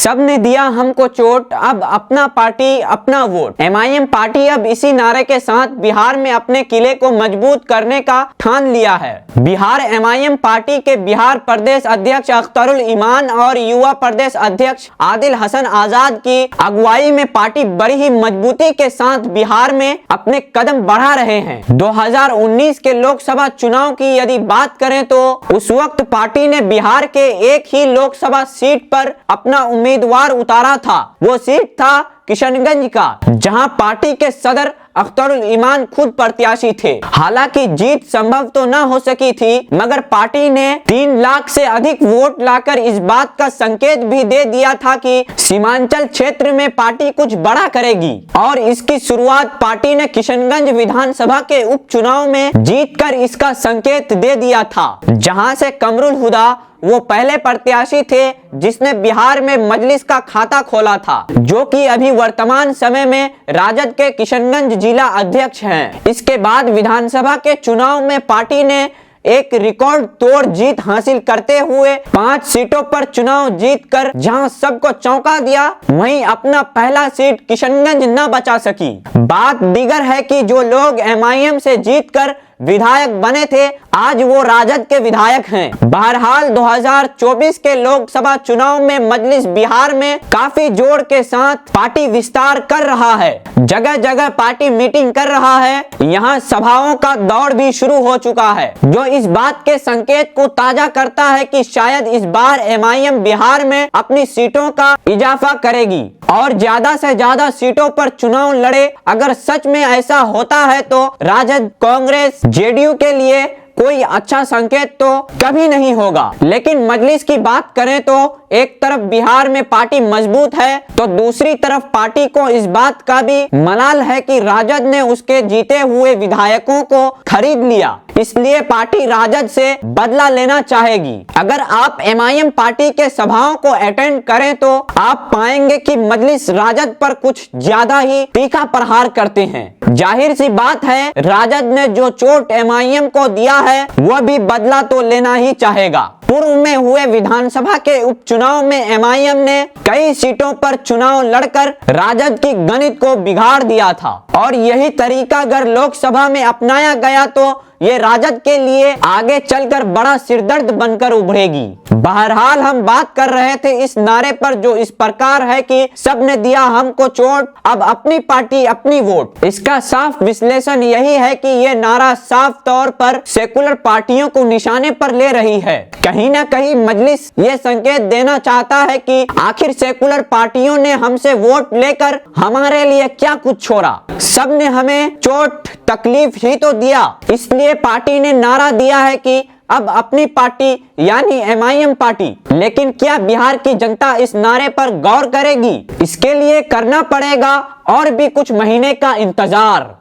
सबने दिया हमको चोट, अब अपना पार्टी अपना वोट। एमआईएम पार्टी अब इसी नारे के साथ बिहार में अपने किले को मजबूत करने का ठान लिया है। बिहार एमआईएम पार्टी के बिहार प्रदेश अध्यक्ष अख्तरुल इमान और युवा प्रदेश अध्यक्ष आदिल हसन आजाद की अगुवाई में पार्टी बड़ी ही मजबूती के साथ बिहार में अपने कदम बढ़ा रहे हैं। 2019 के लोकसभा चुनाव की यदि बात करें तो उस वक्त पार्टी ने बिहार के एक ही लोकसभा सीट पर अपना उम्मीदवार उतारा था। वो सीट था किशनगंज का, जहां पार्टी के सदर अख्तरुल इमान खुद प्रत्याशी थे। हालांकि जीत संभव तो न हो सकी थी, मगर पार्टी ने 3 लाख से अधिक वोट लाकर इस बात का संकेत भी दे दिया था कि सीमांचल क्षेत्र में पार्टी कुछ बड़ा करेगी। और इसकी शुरुआत पार्टी ने किशनगंज विधानसभा के उपचुनाव में जीतकर इसका संकेत दे दिया था, जहां से कमरुल हुदा वो पहले प्रत्याशी थे जिसने बिहार में मजलिस का खाता खोला था, जो कि अभी वर्तमान समय में राजद के किशनगंज जिला अध्यक्ष हैं। इसके बाद विधानसभा के चुनाव में पार्टी ने एक रिकॉर्ड तोड़ जीत हासिल करते हुए 5 सीटों पर चुनाव जीतकर जहां सबको चौंका दिया, वहीं अपना पहला सीट किशनगंज न बचा सकी। बात दीगर है कि जो लोग एमआईएम से जीतकर विधायक बने थे, आज वो राजद के विधायक हैं। बहरहाल 2024 के लोकसभा चुनाव में मजलिस बिहार में काफी जोर के साथ पार्टी विस्तार कर रहा है। जगह जगह पार्टी मीटिंग कर रहा है, यहाँ सभाओं का दौर भी शुरू हो चुका है, जो इस बात के संकेत को ताजा करता है कि शायद इस बार एमआईएम बिहार में अपनी सीटों का इजाफा करेगी और ज्यादा से ज्यादा सीटों पर चुनाव लड़े। अगर सच में ऐसा होता है तो राजद, कांग्रेस, जेडीयू के लिए कोई अच्छा संकेत तो कभी नहीं होगा। लेकिन मजलिस की बात करें तो एक तरफ बिहार में पार्टी मजबूत है, तो दूसरी तरफ पार्टी को इस बात का भी मलाल है कि राजद ने उसके जीते हुए विधायकों को खरीद लिया, इसलिए पार्टी राजद से बदला लेना चाहेगी। अगर आप एमआईएम पार्टी के सभाओं को अटेंड करें तो आप पाएंगे कि मजलिस राजद पर कुछ ज्यादा ही तीखा प्रहार करते हैं। जाहिर सी बात है, राजद ने जो चोट एमआईएम को दिया है वह भी बदला तो लेना ही चाहेगा। पूर्व में हुए विधानसभा के उपचुनाव में एमआईएम ने कई सीटों पर चुनाव लड़कर राजद की गणित को बिगाड़ दिया था, और यही तरीका अगर लोकसभा में अपनाया गया तो ये राजद के लिए आगे चलकर बड़ा सिरदर्द बनकर उभरेगी। बहरहाल हम बात कर रहे थे इस नारे पर, जो इस प्रकार है कि सबने दिया हमको चोट, अब अपनी पार्टी अपनी वोट। इसका साफ विश्लेषण यही है कि ये नारा साफ तौर पर सेकुलर पार्टियों को निशाने पर ले रही है। कहीं ना कहीं मजलिस ये संकेत देना चाहता है कि आखिर सेकुलर पार्टियों ने हमसे वोट लेकर हमारे लिए क्या कुछ छोड़ा, सबने हमें चोट तकलीफ ही तो दिया। इसलिए पार्टी ने नारा दिया है कि अब अपनी पार्टी यानी एमआईएम पार्टी। लेकिन क्या बिहार की जनता इस नारे पर गौर करेगी? इसके लिए करना पड़ेगा और भी कुछ महीने का इंतजार।